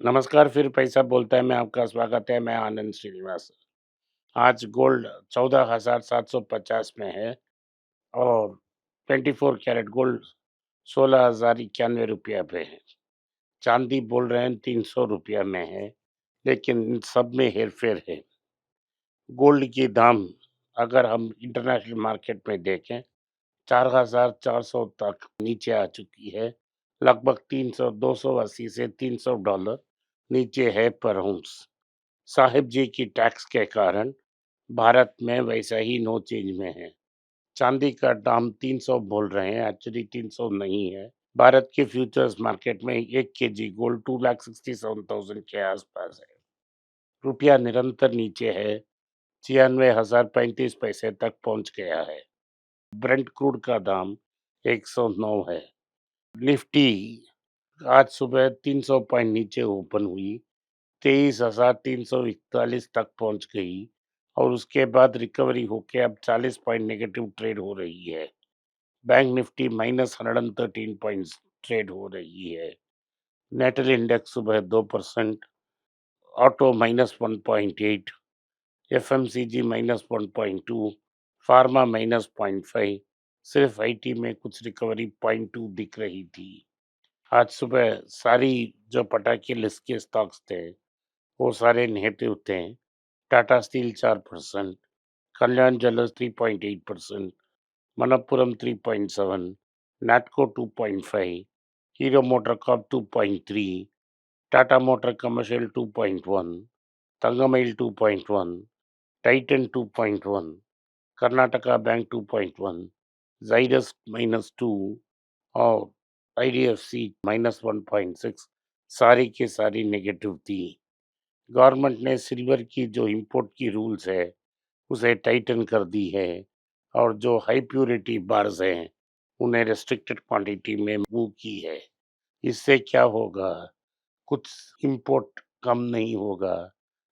नमस्कार, फिर पैसा बोलता है में आपका स्वागत है। मैं आनंद श्रीनिवास। आज गोल्ड 14,750 में है और 24 कैरेट गोल्ड 16,091 रुपया पे है। चांदी बोल रहे हैं 300 रुपया में है, लेकिन इन सब में हेरफेर है। गोल्ड की दाम अगर हम इंटरनेशनल मार्केट में देखें 4,400 तक नीचे आ चुकी है। लगभग 300 280 से $300 नीचे है पर आउंस। साहिब जी की टैक्स के कारण भारत में वैसा ही नो चेंज में है। चांदी का दाम 300 बोल रहे हैं, एक्चुअली 300 नहीं है। भारत के फ्यूचर्स मार्केट में 1 केजी गोल्ड 2,67,000 के आसपास है। रुपया निरंतर नीचे है, 96,035 तक पहुंच गया है। ब्रेंट क्रूड का दाम 109 है। निफ्टी आज सुबह 300 पॉइंट नीचे ओपन हुई, 23,341 तक पहुंच गई और उसके बाद रिकवरी होके अब 40 पॉइंट नेगेटिव ट्रेड हो रही है। बैंक निफ्टी -113 पॉइंट्स ट्रेड हो रही है। नेटल इंडेक्स सुबह 2%, ऑटो -1.8, एफएमसीजी -1.2, फार्मा -0.5। सिर्फ आईटी में कुछ रिकवरी 0.2 दिख रही थी। आज सुबह सारी जो पटाखे लिस्ट के स्टॉक्स थे वो सारे नेगेटिव थे। Tata steel 4%, Kalyan jewellers 3.8%, Manappuram 3.7, Natco 2.5, Hero motor corp 2.3, Tata motor commercial 2.1, Thangamayil 2.1, Titan 2.1, Karnataka bank 2.1, Zydus -2 और आईडीएफसी -1.6। सारी की सारी नेगेटिव थी। गवर्नमेंट ने सिल्वर की जो इंपोर्ट की रूल्स है उसे टाइटन कर दी है और जो हाई प्योरिटी बार्स हैं उन्हें रेस्ट्रिक्टेड क्वांटिटी में मूव की है। इससे क्या होगा, कुछ इंपोर्ट कम नहीं होगा,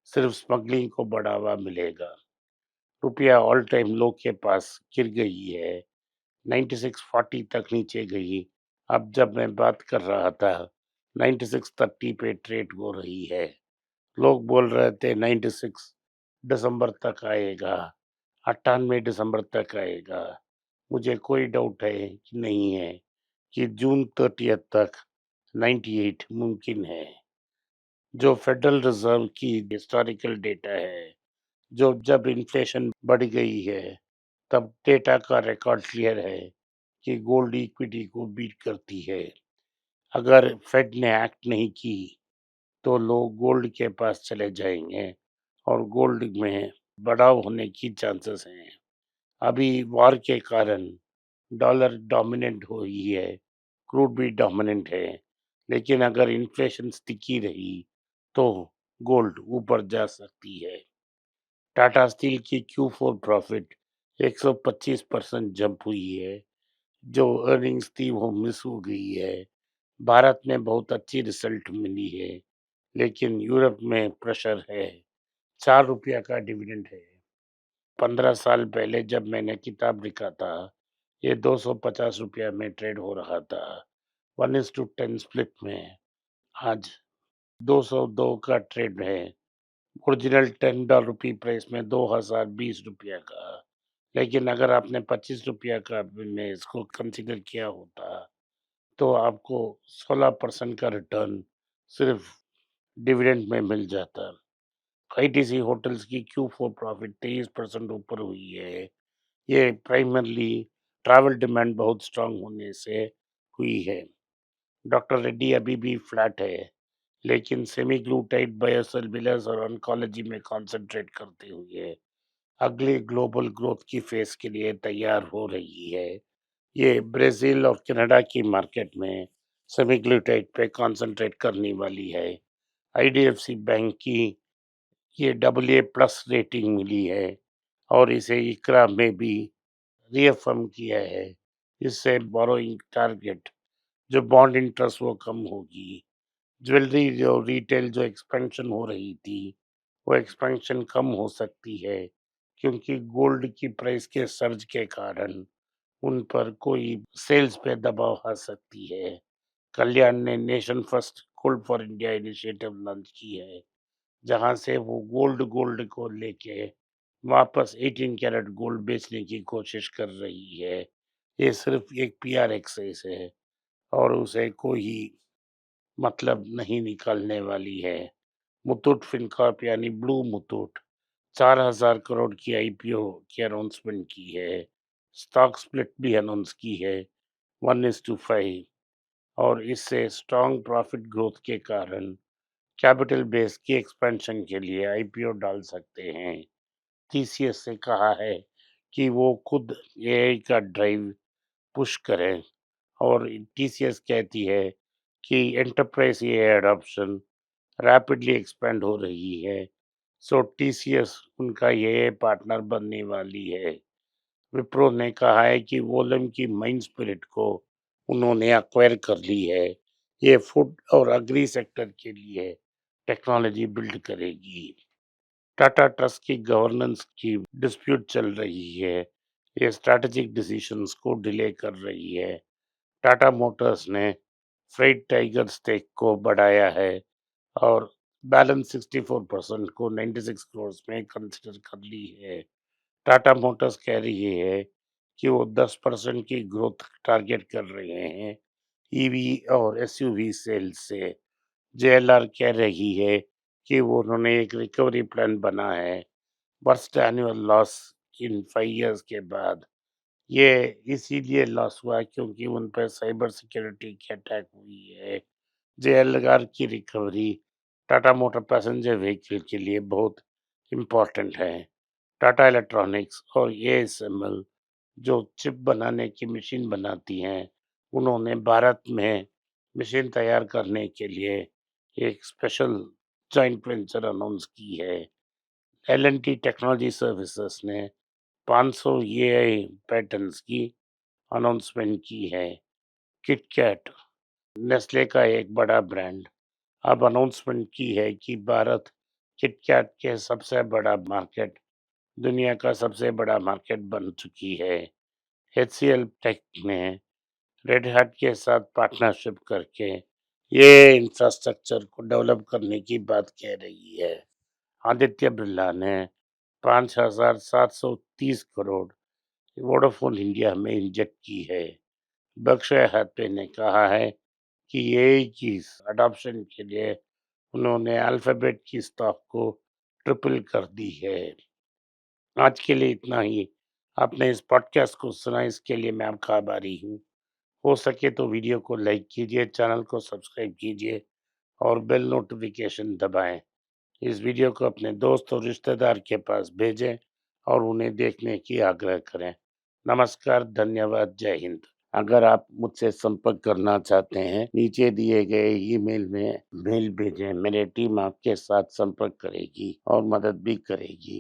सिर्फ स्मगलिंग को बढ़ावा मिलेगा। रुपया ऑल टाइम लो के पास गिर गई है, 9640 तक नीचे गई। अब जब मैं बात कर रहा था 9630 पे ट्रेड हो रही है। लोग बोल रहे थे 96 दिसंबर तक आएगा, 98 दिसंबर तक आएगा। मुझे कोई डाउट है कि नहीं है कि जून 30 तक 98 मुमकिन है। जो फेडरल रिजर्व की हिस्टोरिकल डेटा है, जो जब इन्फ्लेशन बढ़ गई है तब डेटा का रिकॉर्ड क्लियर है कि गोल्ड इक्विटी को बीट करती है। अगर फेड ने एक्ट नहीं की तो लोग गोल्ड के पास चले जाएंगे और गोल्ड में बढ़ाव होने की चांसेस हैं। अभी वॉर के कारण डॉलर डोमिनेंट हो रही है, क्रूड भी डोमिनेंट है, लेकिन अगर इन्फ्लेशन टिकी रही तो गोल्ड ऊपर जा सकती है। टाटा स्टील की Q4 प्रॉफिट 125% जंप हुई है। जो अर्निंग्स थी वो मिस हो गई है। भारत में बहुत अच्छी रिजल्ट मिली है, लेकिन यूरोप में प्रेशर है। 4 रुपया का डिविडेंड है। 15 साल पहले जब मैंने किताब लिखा था ये 250 रुपया में ट्रेड हो रहा था, 1:10 स्प्लिट में। आज 202 का ट्रेड है। ओरिजिनल $10 प्राइस में 2020 रुपया का। लेकिन अगर आपने 25 रुपया का में इसको कंसिडर किया होता तो आपको 16% का रिटर्न सिर्फ डिविडेंड में मिल जाता। आईटीसी होटल्स की Q4 प्रॉफिट 23% ऊपर हुई है। ये प्राइमरली ट्रैवल डिमांड बहुत स्ट्रांग होने से हुई है। डॉक्टर रेड्डी अभी भी फ्लैट है, लेकिन सेमीग्लूटाइड बायोसिमिलर्स और ऑन्कोलॉजी में कंसंट्रेट करते हुए अगले ग्लोबल ग्रोथ की फेज के लिए तैयार हो रही है। ये ब्राजील और कनाडा की मार्केट में सेमीग्लूटाइड पे कंसंट्रेट करने वाली है। आईडीएफसी बैंक की ये AA+ रेटिंग मिली है और इसे इकरा में भी रीअफर्म किया है। इससे बोरोइंग टारगेट जो बॉन्ड इंटरेस्ट वो कम होगी। ज्वेलरी जो रिटेल जो एक्सपेंशन हो रही थी वो एक्सपेंशन कम हो सकती है, क्योंकि गोल्ड की प्राइस के सर्ज के कारण उन पर कोई सेल्स पे दबाव आ सकती है। कल्याण ने nation first gold for India initiative launch की है, जहाँ से वो गोल्ड को लेके वापस 18 कैरेट गोल्ड बेचने की कोशिश कर रही है। ये सिर्फ एक पीआर एक्सरसाइज है और उसे कोई मतलब नहीं निकालने वाली है। मुथूट फिनकॉर्प यानी ब्लू मुथूट 4,000 करोड़ की आईपीओ की अनाउंसमेंट की है। स्टॉक स्प्लिट भी अनाउंस की है 1:5 और इससे स्ट्रॉन्ग प्रॉफिट ग्रोथ के कारण कैपिटल बेस की एक्सपेंशन के लिए आईपीओ डाल सकते हैं। टीसीएस से कहा है कि वो खुद एआई का ड्राइव पुश करें और टीसीएस कहती है कि enterprise AI adoption rapidly expand हो रही है। सो टीसीएस उनका एआई पार्टनर बनने वाली है। विप्रो ने कहा है कि वोलम की माइंड स्पिरिट को उन्होंने एक्वायर कर ली है। ये फूड और एग्री सेक्टर के लिए टेक्नोलॉजी बिल्ड करेगी। टाटा ट्रस्ट की गवर्नेंस की डिस्प्यूट चल रही है। ये स्ट्रैटेजिक डिसीजंस को डिले कर रही है। टाटा मोटर्स ने फ्रेट टाइगर स्टेक को बढ़ाया है और बैलेंस 64% को 96 करोड़ में कंसिडर कर ली है। टाटा मोटर्स कह रही है कि वो 10% की ग्रोथ टारगेट कर रहे हैं ईवी और एसयूवी सेल्स से। जेएलआर कह रही है कि वो उन्होंने एक रिकवरी प्लान बना है worst annual loss in 5 years के बाद। ये इसीलिए लॉस हुआ क्योंकि उन पर साइबर सिक्योरिटी की अटैक हुई है। जेएलआर की recovery Tata motor passenger vehicle के लिए बहुत इम्पोर्टेंट है। टाटा इलेक्ट्रॉनिक्स और एएसएमएल जो चिप बनाने की मशीन बनाती हैं, उन्होंने भारत में मशीन तैयार करने के लिए एक स्पेशल जॉइंट वेंचर अनाउंस की है। एल&टी टेक्नोलॉजी सर्विसेज ने 500 एआई पैटर्न्स की अनाउंसमेंट की है। किटकैट नेस्ले का एक बड़ा ब्रांड अब अनाउंसमेंट की है कि भारत किटकैट के सबसे बड़ा मार्केट दुनिया का सबसे बड़ा मार्केट बन चुकी है। एचसीएल टेक ने रेड हैट के साथ पार्टनरशिप करके ये इंफ्रास्ट्रक्चर को डेवलप करने की बात कह रही है। आदित्य बिरला ने 5,730 करोड़ वोडाफोन इंडिया में इंजेक्ट की है। बर्कशायर हैथवे ने कहा है कि एआई की अडॉप्शन के लिए उन्होंने अल्फाबेट की स्टॉक को ट्रिपल कर दी है। आज के लिए इतना ही। आपने इस पॉडकास्ट को सुना, इसके लिए मैं आपका आभारी हूँ। हो सके तो वीडियो को लाइक कीजिए, चैनल को सब्सक्राइब कीजिए और बेल नोटिफिकेशन दबाएं। इस वीडियो को अपने दोस्त और रिश्तेदार के पास भेजें और उन्हें देखने की आग्रह करें। नमस्कार, धन्यवाद, जय हिंद। अगर आप मुझसे संपर्क करना चाहते हैं, नीचे दिए गए ईमेल में मेल भेजें। मेरी टीम आपके साथ संपर्क करेगी और मदद भी करेगी।